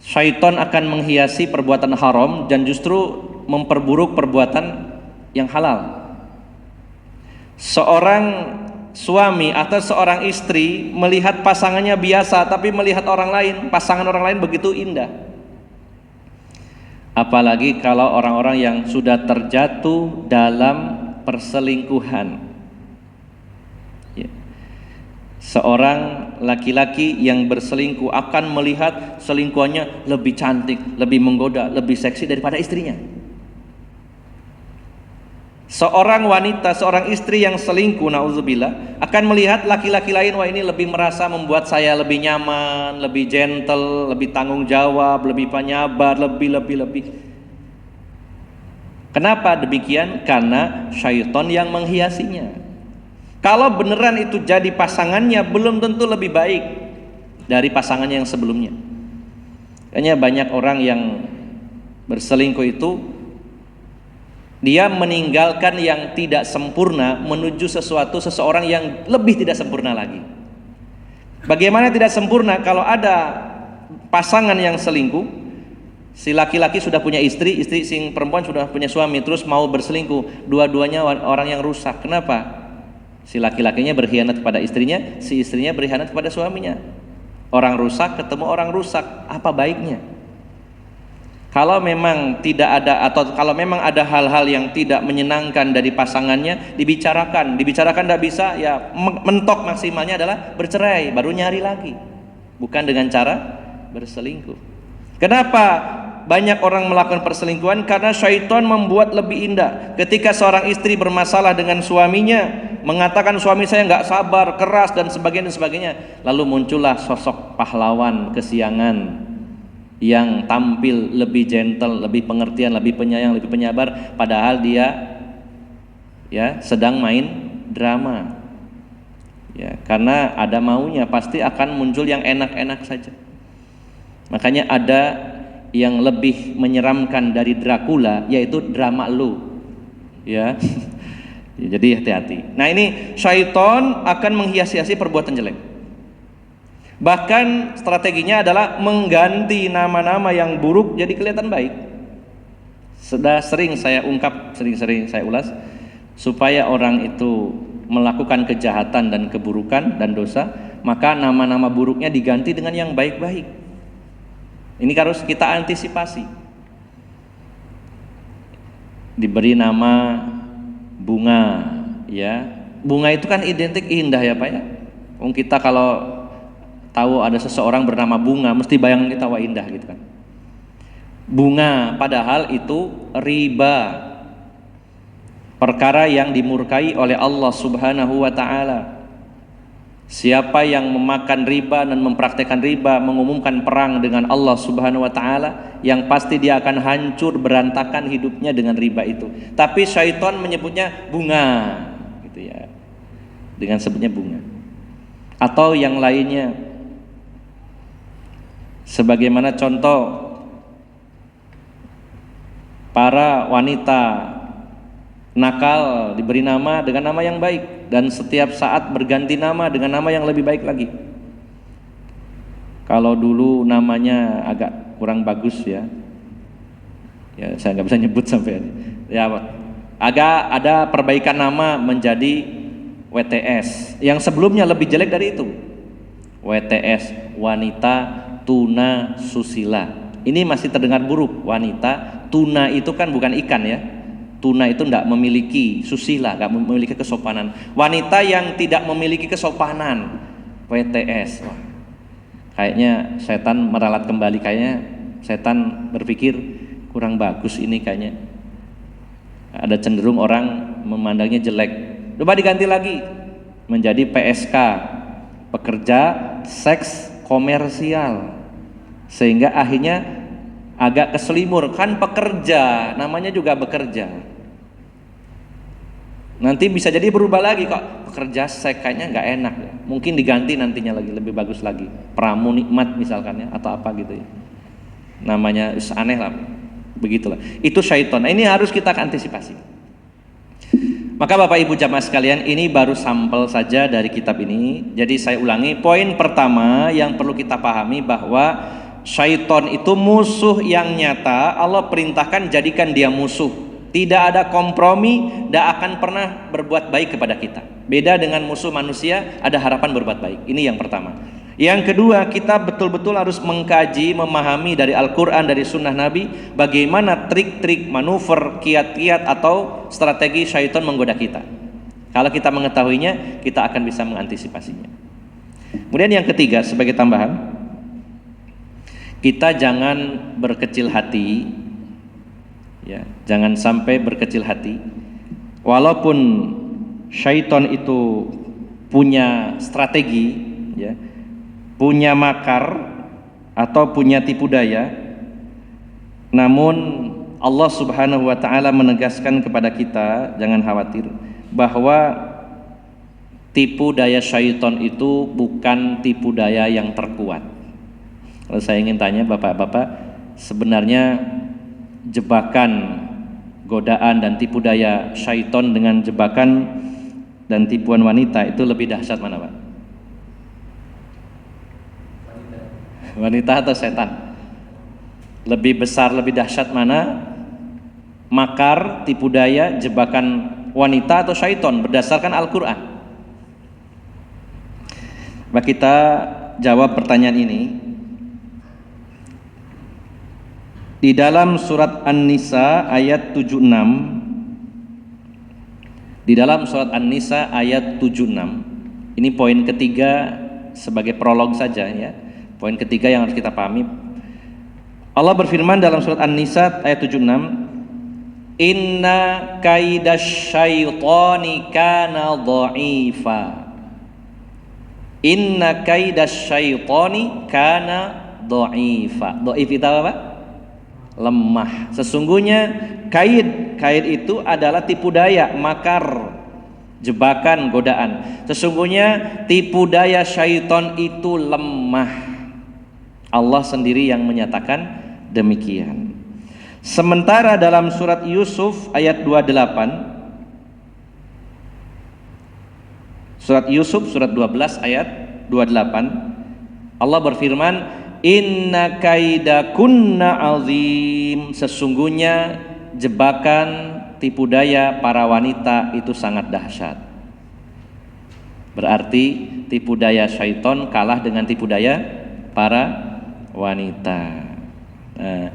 Syaitan akan menghiasi perbuatan haram dan justru memperburuk perbuatan yang halal. Seorang suami atau seorang istri melihat pasangannya biasa, tapi melihat orang lain, pasangan orang lain begitu indah. Apalagi kalau orang-orang yang sudah terjatuh dalam perselingkuhan. Ya. Seorang laki-laki yang berselingkuh akan melihat selingkuhannya lebih cantik, lebih menggoda, lebih seksi daripada istrinya. Seorang wanita, seorang istri yang selingkuh, na'udzubillah, akan melihat laki-laki lain, wah ini lebih merasa membuat saya lebih nyaman, lebih gentle, lebih tanggung jawab, lebih penyabar, lebih. Kenapa demikian? Karena syaitan yang menghiasinya. Kalau beneran itu jadi pasangannya, belum tentu lebih baik dari pasangannya yang sebelumnya. Kayaknya banyak orang yang berselingkuh itu dia meninggalkan yang tidak sempurna menuju seseorang yang lebih tidak sempurna lagi. Bagaimana tidak sempurna? Kalau ada pasangan yang selingkuh, si laki-laki sudah punya istri si perempuan sudah punya suami, terus mau berselingkuh, dua-duanya orang yang rusak. Kenapa? Si laki-lakinya berkhianat kepada istrinya, si istrinya berkhianat kepada suaminya. Orang rusak ketemu orang rusak, apa baiknya? Kalau memang tidak ada, atau kalau memang ada hal-hal yang tidak menyenangkan dari pasangannya, dibicarakan tidak bisa, ya mentok maksimalnya adalah bercerai, baru nyari lagi, bukan dengan cara berselingkuh. Kenapa banyak orang melakukan perselingkuhan? Karena syaitan membuat lebih indah. Ketika seorang istri bermasalah dengan suaminya, mengatakan suami saya nggak sabar, keras dan sebagainya, lalu muncullah sosok pahlawan kesiangan yang tampil lebih gentle, lebih pengertian, lebih penyayang, lebih penyabar, padahal dia ya sedang main drama. Ya, karena ada maunya, pasti akan muncul yang enak-enak saja. Makanya ada yang lebih menyeramkan dari Dracula, yaitu drama lu. Ya. Jadi hati-hati. Nah, ini syaitan akan menghias-hiasi perbuatan jelek. Bahkan strateginya adalah mengganti nama-nama yang buruk jadi kelihatan baik. Sudah sering saya ungkap, sering saya ulas, supaya orang itu melakukan kejahatan dan keburukan dan dosa, maka nama-nama buruknya diganti dengan yang baik-baik. Ini harus kita antisipasi. Diberi nama bunga, ya. Bunga itu kan identik indah ya Pak ya. Kita kalau tahu ada seseorang bernama Bunga, mesti bayangan kita wah indah gitu kan. Bunga, padahal itu riba, perkara yang dimurkai oleh Allah Subhanahu wa ta'ala. Siapa yang memakan riba dan mempraktekkan riba, mengumumkan perang dengan Allah Subhanahu wa ta'ala, yang pasti dia akan hancur berantakan hidupnya dengan riba itu. Tapi syaitan menyebutnya bunga gitu ya, dengan sebutnya bunga. Atau yang lainnya, sebagaimana contoh para wanita nakal diberi nama dengan nama yang baik, dan setiap saat berganti nama dengan nama yang lebih baik lagi. Kalau dulu namanya agak kurang bagus ya saya nggak bisa nyebut sampai ya, agak ada perbaikan nama menjadi WTS, yang sebelumnya lebih jelek dari itu. WTS, wanita tuna susila. Ini masih terdengar buruk. Wanita tuna itu kan bukan ikan ya. Tuna itu tidak memiliki susila, tidak memiliki kesopanan. Wanita yang tidak memiliki kesopanan, WTS. Wah, kayaknya setan meralat kembali. Kayaknya setan berpikir kurang bagus ini kayaknya. Ada cenderung orang memandangnya jelek. Coba diganti lagi menjadi PSK, pekerja seks komersial, sehingga akhirnya agak keselimur. Kan pekerja, namanya juga bekerja. Nanti bisa jadi berubah lagi, kok pekerja seks kayaknya nggak enak ya. Mungkin diganti nantinya lagi lebih bagus lagi, pramu nikmat misalkan ya, atau apa gitu ya. Namanya aneh lah, begitulah. Itu syaitan. Nah, ini harus kita antisipasi. Maka Bapak Ibu jamaah sekalian, ini baru sampel saja dari kitab ini. Jadi saya ulangi, poin pertama yang perlu kita pahami bahwa syaiton itu musuh yang nyata. Allah perintahkan jadikan dia musuh. Tidak ada kompromi, tidak akan pernah berbuat baik kepada kita. Beda dengan musuh manusia, ada harapan berbuat baik. Ini yang pertama. Yang kedua, kita betul-betul harus mengkaji, memahami dari Al-Quran, dari Sunnah Nabi, bagaimana trik-trik, manuver, kiat-kiat atau strategi syaitan menggoda kita. Kalau kita mengetahuinya, kita akan bisa mengantisipasinya. Kemudian yang ketiga, sebagai tambahan, kita jangan berkecil hati, ya, jangan sampai berkecil hati. Walaupun syaitan itu punya strategi, ya, punya makar atau punya tipu daya, namun Allah Subhanahu wa ta'ala menegaskan kepada kita, jangan khawatir, bahwa tipu daya syaitan itu bukan tipu daya yang terkuat. Kalau saya ingin tanya bapak-bapak, sebenarnya jebakan, godaan dan tipu daya syaitan dengan jebakan dan tipuan wanita itu lebih dahsyat mana, Pak? Wanita atau setan? Lebih besar, lebih dahsyat mana? Makar, tipu daya, jebakan wanita atau syaitan berdasarkan Al-Quran? Maka kita jawab pertanyaan ini di dalam surat An-Nisa ayat 76. Di dalam surat An-Nisa ayat 76. Ini poin ketiga sebagai prolog saja, ya. Poin ketiga yang harus kita pahami. Allah berfirman dalam surat An-Nisa ayat 76, "Inna kaidasyaitani kana dha'ifa." Inna kaidasyaitani kana dha'ifa. Dhaif itu apa? Lemah. Sesungguhnya kaid itu adalah tipu daya, makar, jebakan, godaan. Sesungguhnya tipu daya syaitan itu lemah. Allah sendiri yang menyatakan demikian. Sementara dalam surat Yusuf ayat 28, surat Yusuf surat 12 ayat 28, Allah berfirman, "Inna kaidakunna azim." Sesungguhnya jebakan, tipu daya para wanita itu sangat dahsyat. Berarti tipu daya syaitan kalah dengan tipu daya para wanita. Nah,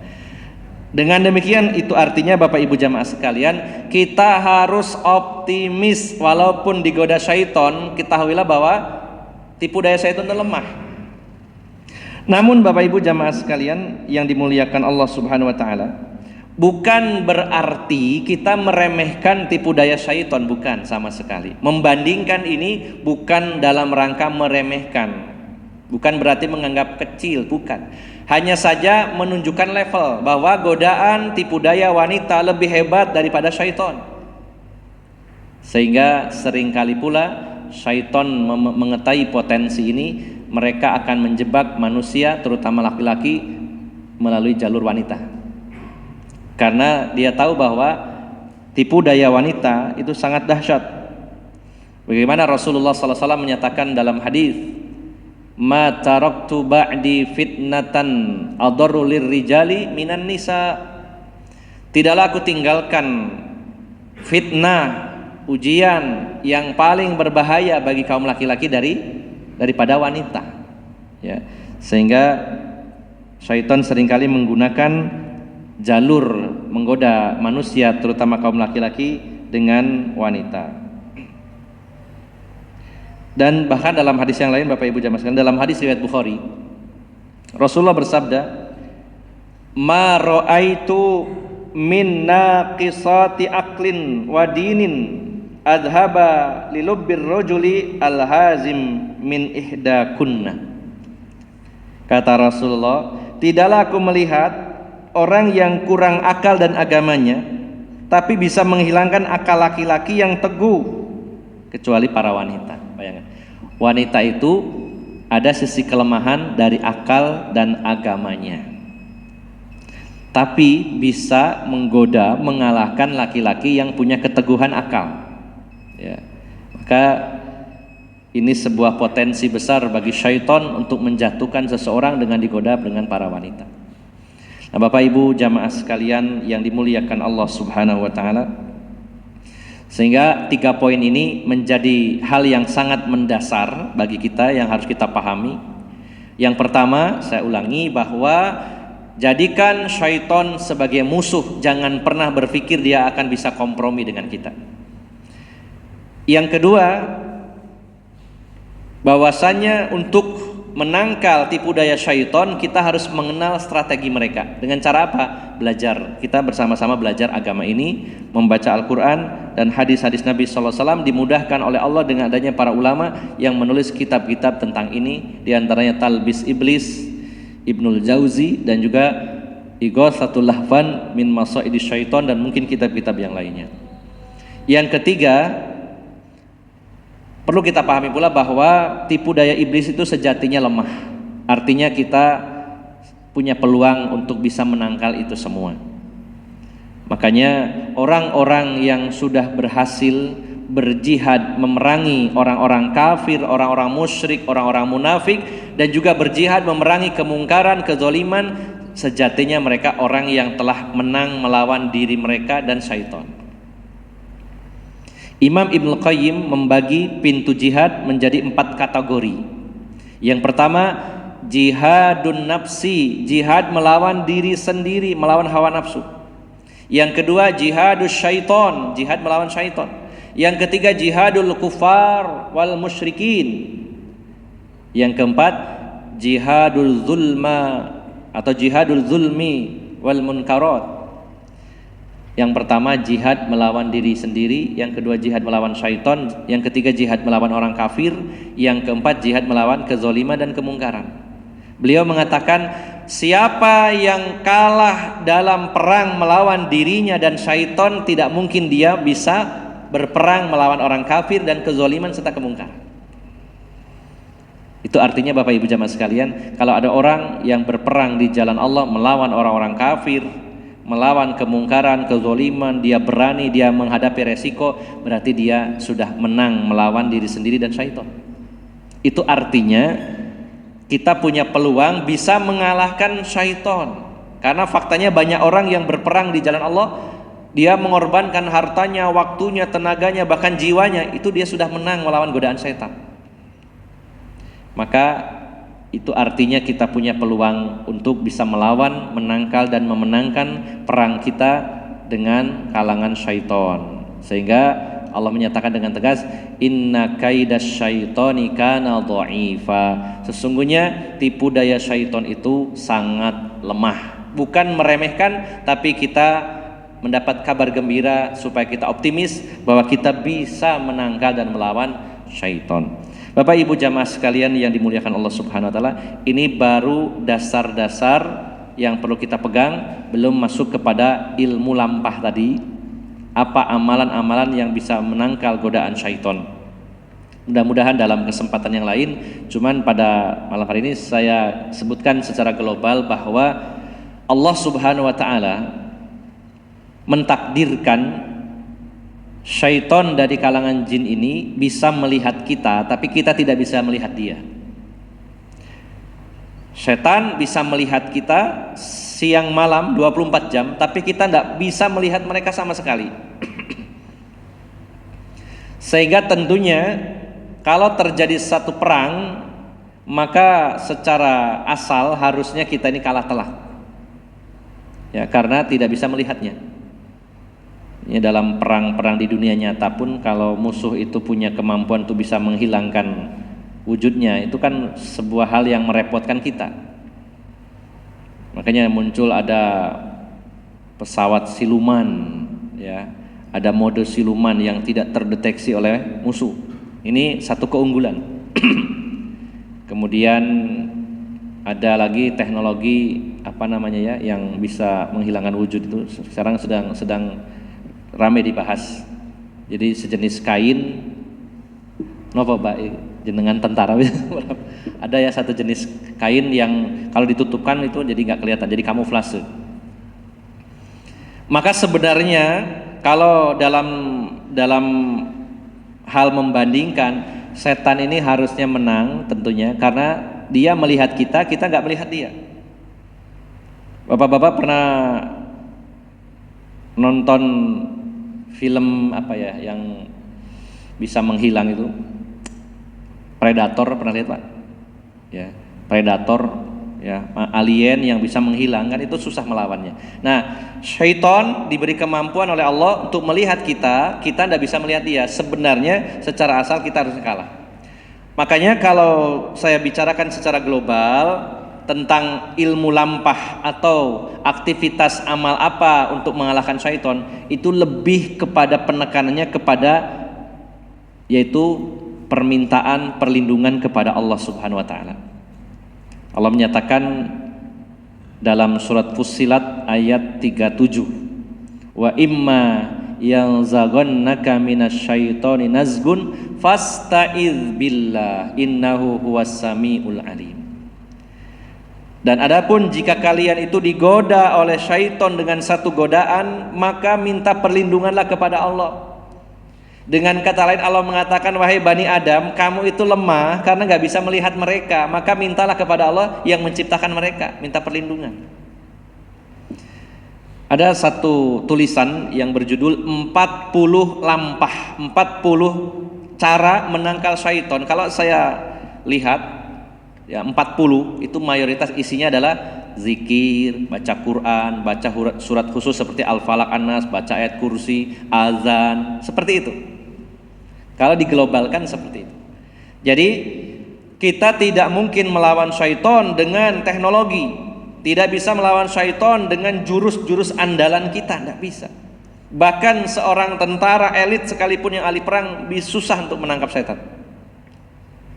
dengan demikian itu artinya Bapak Ibu jamaah sekalian, kita harus optimis walaupun digoda syaitan. Ketahuilah bahwa tipu daya syaitan itu lemah. Namun Bapak Ibu jamaah sekalian yang dimuliakan Allah Subhanahu wa taala, bukan berarti kita meremehkan tipu daya syaitan, bukan sama sekali. Membandingkan ini bukan dalam rangka meremehkan, bukan berarti menganggap kecil, bukan. Hanya saja menunjukkan level bahwa godaan tipu daya wanita lebih hebat daripada syaitan. Sehingga seringkali pula syaitan mengetahui potensi ini, mereka akan menjebak manusia, terutama laki-laki, melalui jalur wanita. Karena dia tahu bahwa tipu daya wanita itu sangat dahsyat. Bagaimana Rasulullah SAW menyatakan dalam hadis, "Ma taraktu ba'di fitnatan adarru lirrijali minan nisa." Tidaklah aku tinggalkan fitnah, ujian yang paling berbahaya bagi kaum laki-laki daripada wanita. Ya, sehingga syaitan seringkali menggunakan jalur menggoda manusia, terutama kaum laki-laki, dengan wanita. Dan bahkan dalam hadis yang lain Bapak Ibu jamaah sekalian, dalam hadis riwayat Bukhari, Rasulullah bersabda, "Ma ra'aitu min naqisati aqlin wa dinin adhaba lilubbir rajuli alhazim min ihdakunna." Kata Rasulullah, tidaklah aku melihat orang yang kurang akal dan agamanya tapi bisa menghilangkan akal laki-laki yang teguh kecuali para wanita. Bayangkan, wanita itu ada sisi kelemahan dari akal dan agamanya, tapi bisa menggoda, mengalahkan laki-laki yang punya keteguhan akal. Ya. Maka Ini sebuah potensi besar bagi syaitan untuk menjatuhkan seseorang dengan digoda dengan para wanita. Nah, Bapak Ibu jamaah sekalian yang dimuliakan Allah Subhanahu wa taala, sehingga 3 poin ini menjadi hal yang sangat mendasar bagi kita yang harus kita pahami. Yang pertama, saya ulangi bahwa jadikan syaitan sebagai musuh, jangan pernah berpikir dia akan bisa kompromi dengan kita. Yang kedua, bahwasanya untuk menangkal tipu daya syaitan kita harus mengenal strategi mereka. Dengan cara apa? Belajar. Kita bersama-sama belajar agama ini, membaca Al-Quran dan hadis-hadis Nabi SAW, dimudahkan oleh Allah dengan adanya para ulama yang menulis kitab-kitab tentang ini, diantaranya Talbis Iblis Ibnul Jauzi dan juga Ighatsatul Lahfan min Masaidis Syaitan dan mungkin kitab-kitab yang lainnya. Yang ketiga, perlu kita pahami pula bahwa tipu daya iblis itu sejatinya lemah. Artinya kita punya peluang untuk bisa menangkal itu semua. Makanya orang-orang yang sudah berhasil berjihad memerangi orang-orang kafir, orang-orang musyrik, orang-orang munafik, dan juga berjihad memerangi kemungkaran, kezaliman, sejatinya mereka orang yang telah menang melawan diri mereka dan syaitan. Imam Ibnu Qayyim membagi pintu jihad menjadi 4 kategori. Yang pertama, jihadun nafsi, jihad melawan diri sendiri, melawan hawa nafsu. Yang kedua, jihadus syaitan, jihad melawan syaitan. Yang ketiga, jihadul kufar wal musyrikin. Yang keempat, jihadul zulma atau jihadul zulmi wal munkarat. Yang pertama jihad melawan diri sendiri, yang kedua jihad melawan syaitan, yang ketiga jihad melawan orang kafir, yang keempat jihad melawan kezaliman dan kemungkaran. Beliau mengatakan, siapa yang kalah dalam perang melawan dirinya dan syaitan, tidak mungkin dia bisa berperang melawan orang kafir dan kezaliman serta kemungkaran. Itu artinya Bapak Ibu jamaah sekalian, kalau ada orang yang berperang di jalan Allah melawan orang-orang kafir, melawan kemungkaran, kezaliman, dia berani, dia menghadapi resiko, berarti dia sudah menang melawan diri sendiri dan syaitan. Itu artinya kita punya peluang bisa mengalahkan syaitan. Karena faktanya banyak orang yang berperang di jalan Allah, dia mengorbankan hartanya, waktunya, tenaganya, bahkan jiwanya, itu dia sudah menang melawan godaan syaitan. Maka itu artinya kita punya peluang untuk bisa melawan, menangkal dan memenangkan perang kita dengan kalangan syaitan. Sehingga Allah menyatakan dengan tegas, inna kaidas syaitani kana dha'ifa. Sesungguhnya tipu daya syaitan itu sangat lemah. Bukan meremehkan, tapi kita mendapat kabar gembira supaya kita optimis bahwa kita bisa menangkal dan melawan syaitan. Bapak Ibu jamaah sekalian yang dimuliakan Allah Subhanahu wa taala, ini baru dasar-dasar yang perlu kita pegang, belum masuk kepada ilmu lampah tadi. Apa amalan-amalan yang bisa menangkal godaan syaitan. Mudah-mudahan dalam kesempatan yang lain, cuman pada malam hari ini saya sebutkan secara global bahwa Allah Subhanahu wa taala mentakdirkan syaitan dari kalangan jin ini bisa melihat kita, tapi kita tidak bisa melihat dia. Setan bisa melihat kita siang malam 24 jam, tapi kita tidak bisa melihat mereka sama sekali. Sehingga tentunya kalau terjadi satu perang, maka secara asal harusnya kita ini kalah telak. Ya, karena tidak bisa melihatnya. Ya, dalam perang-perang di dunia nyata pun kalau musuh itu punya kemampuan untuk bisa menghilangkan wujudnya, itu kan sebuah hal yang merepotkan kita. Makanya muncul ada pesawat siluman, ya, ada mode siluman yang tidak terdeteksi oleh musuh. Ini satu keunggulan. Kemudian ada lagi teknologi apa namanya ya yang bisa menghilangkan wujud itu sekarang sedang ramai dibahas. Jadi sejenis kain, nopo baik jenengan tentara ada ya satu jenis kain yang kalau ditutupkan itu jadi nggak kelihatan, jadi kamuflase. Maka sebenarnya kalau dalam hal membandingkan, setan ini harusnya menang tentunya karena dia melihat kita, kita nggak melihat dia. Bapak-bapak pernah nonton film apa ya yang bisa menghilang itu? Predator, pernah lihat Pak? Ya, Predator, ya, alien yang bisa menghilangkan itu susah melawannya. Nah, syaitan diberi kemampuan oleh Allah untuk melihat kita, kita tidak bisa melihat dia. Sebenarnya secara asal kita harus kalah. Makanya kalau saya bicarakan secara global tentang ilmu lampah atau aktivitas amal apa untuk mengalahkan syaitan, itu lebih kepada penekanannya kepada yaitu permintaan perlindungan kepada Allah Subhanahu wa taala. Allah menyatakan dalam surat Fussilat ayat 37, wa imma yanzaghannaka minasyaitoni nazgun fasta'iz billah innahu huwas samiul alim. Dan adapun jika kalian itu digoda oleh syaitan dengan satu godaan, maka minta perlindunganlah kepada Allah. Dengan kata lain Allah mengatakan, wahai Bani Adam, kamu itu lemah karena gak bisa melihat mereka, maka mintalah kepada Allah yang menciptakan mereka, minta perlindungan. Ada satu tulisan yang berjudul 40 lampah, 40 cara menangkal syaitan. Kalau saya lihat ya 40 itu mayoritas isinya adalah zikir, baca Quran, baca surat khusus seperti Al-Falaq, An-Nas, baca ayat kursi, azan, seperti itu. Kalau diglobalkan seperti itu. Jadi kita tidak mungkin melawan syaitan dengan teknologi, tidak bisa melawan syaitan dengan jurus-jurus andalan kita, tidak bisa. Bahkan seorang tentara elit sekalipun yang ahli perang susah untuk menangkap syaitan.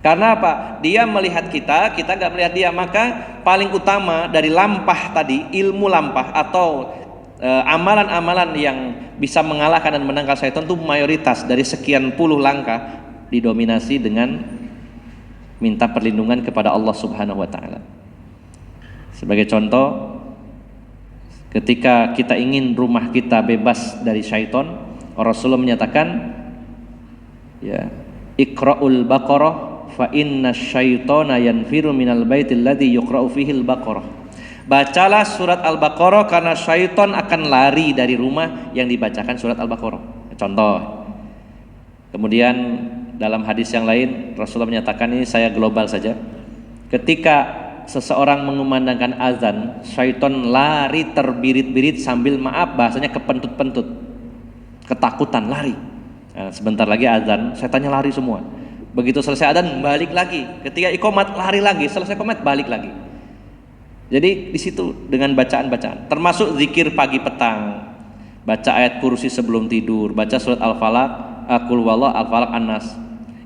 Karena apa? Dia melihat kita, kita nggak melihat dia. Maka paling utama dari lampah tadi, ilmu lampah atau amalan-amalan yang bisa mengalahkan dan menangkal syaitan itu mayoritas dari sekian puluh langkah didominasi dengan minta perlindungan kepada Allah Subhanahu wa taala. Sebagai contoh, ketika kita ingin rumah kita bebas dari syaitan, Rasulullah menyatakan, ya, Iqra'ul Baqarah fa inna syaitana yanfiru minal baitil ladzi yuqra'u fihi al-Baqarah. Bacalah surat Al-Baqarah karena syaitan akan lari dari rumah yang dibacakan surat Al-Baqarah. Contoh. Kemudian dalam hadis yang lain Rasulullah menyatakan, ini saya global saja, ketika seseorang mengumandangkan azan, syaitan lari terbirit-birit sambil, maaf bahasanya, kepentut-pentut, ketakutan, lari. Nah, sebentar lagi azan, syaitannya lari semua. Begitu selesai adzan balik lagi, ketika iqomat lari lagi, selesai iqomat balik lagi. Jadi di situ dengan bacaan-bacaan, termasuk zikir pagi petang, baca ayat kursi sebelum tidur, baca surat Al-Falaq, Qul huwallahu, Al-Falaq, An-Nas.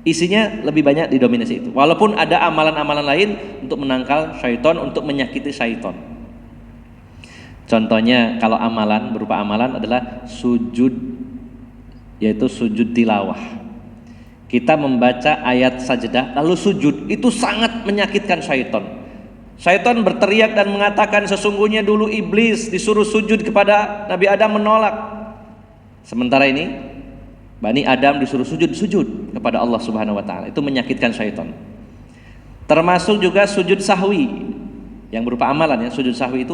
Isinya lebih banyak didominasi itu. Walaupun ada amalan-amalan lain untuk menangkal syaitan, untuk menyakiti syaitan. Contohnya kalau amalan, berupa amalan adalah sujud, yaitu sujud tilawah. Kita membaca ayat sajdah lalu sujud, itu sangat menyakitkan syaitan. Syaitan berteriak dan mengatakan, sesungguhnya dulu iblis disuruh sujud kepada Nabi Adam menolak. Sementara ini Bani Adam disuruh sujud kepada Allah Subhanahu wa taala. Itu menyakitkan syaitan. Termasuk juga sujud sahwi yang berupa amalan, ya, sujud sahwi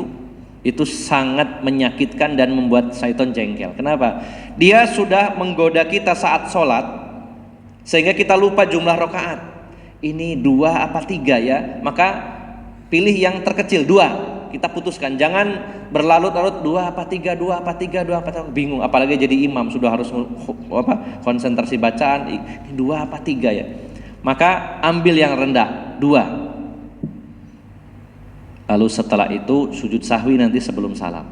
itu sangat menyakitkan dan membuat syaitan jengkel. Kenapa? Dia sudah menggoda kita saat sholat sehingga kita lupa jumlah rakaat. Ini 2 apa 3 ya? Maka pilih yang terkecil 2. Kita putuskan, jangan berlarut-larut 2 apa 3, 2 apa 3, 2 apa 3, bingung. Apalagi jadi imam sudah harus konsentrasi bacaan. Ini 2 apa 3 ya? Maka ambil yang rendah 2. Lalu setelah itu sujud sahwi nanti sebelum salam.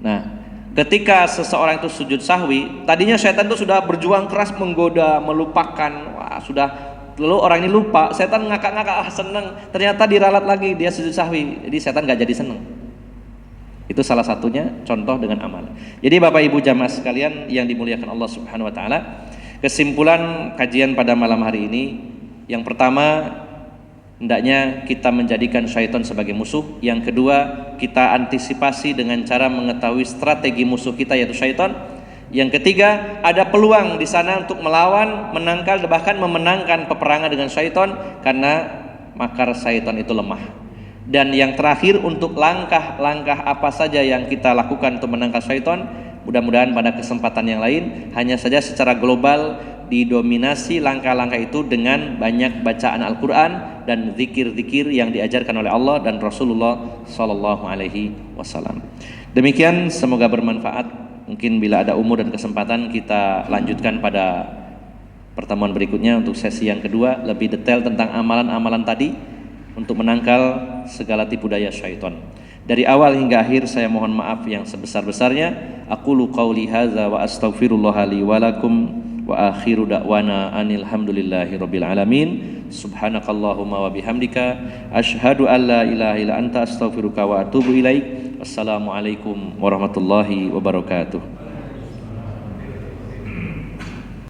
Nah, ketika seseorang itu sujud sahwi, tadinya syaitan itu sudah berjuang keras menggoda, melupakan, wah sudah, lalu orang ini lupa, setan ngakak-ngakak, seneng, ternyata diralat lagi, dia sujud sahwi, jadi setan gak jadi seneng. Itu salah satunya contoh dengan amal. Jadi Bapak Ibu jamaah sekalian yang dimuliakan Allah Subhanahu wa taala, kesimpulan kajian pada malam hari ini, yang pertama, hendaknya kita menjadikan syaitan sebagai musuh. Yang kedua, kita antisipasi dengan cara mengetahui strategi musuh kita yaitu syaitan. Yang ketiga, ada peluang di sana untuk melawan, menangkal, bahkan memenangkan peperangan dengan syaitan karena makar syaitan itu lemah. Dan yang terakhir, untuk langkah-langkah apa saja yang kita lakukan untuk menangkal syaitan, mudah-mudahan pada kesempatan yang lain, hanya saja secara global didominasi langkah-langkah itu dengan banyak bacaan Al-Quran dan zikir-zikir yang diajarkan oleh Allah dan Rasulullah Sallallahu Alaihi Wasallam. Demikian, semoga bermanfaat. Mungkin bila ada umur dan kesempatan kita lanjutkan pada pertemuan berikutnya untuk sesi yang kedua, lebih detail tentang amalan-amalan tadi untuk menangkal segala tipu daya syaitan. Dari awal hingga akhir saya mohon maaf yang sebesar-besarnya. Aqulu qauli hadza wa astaghfirullah li wa lakum wa akhiru da'wana anil hamdulillahi rabbil alamin. Subhanakallahumma wa bihamdika asyhadu an la ilaha illa anta astaghfiruka wa atubu ilaik. Assalamualaikum warahmatullahi wabarakatuh.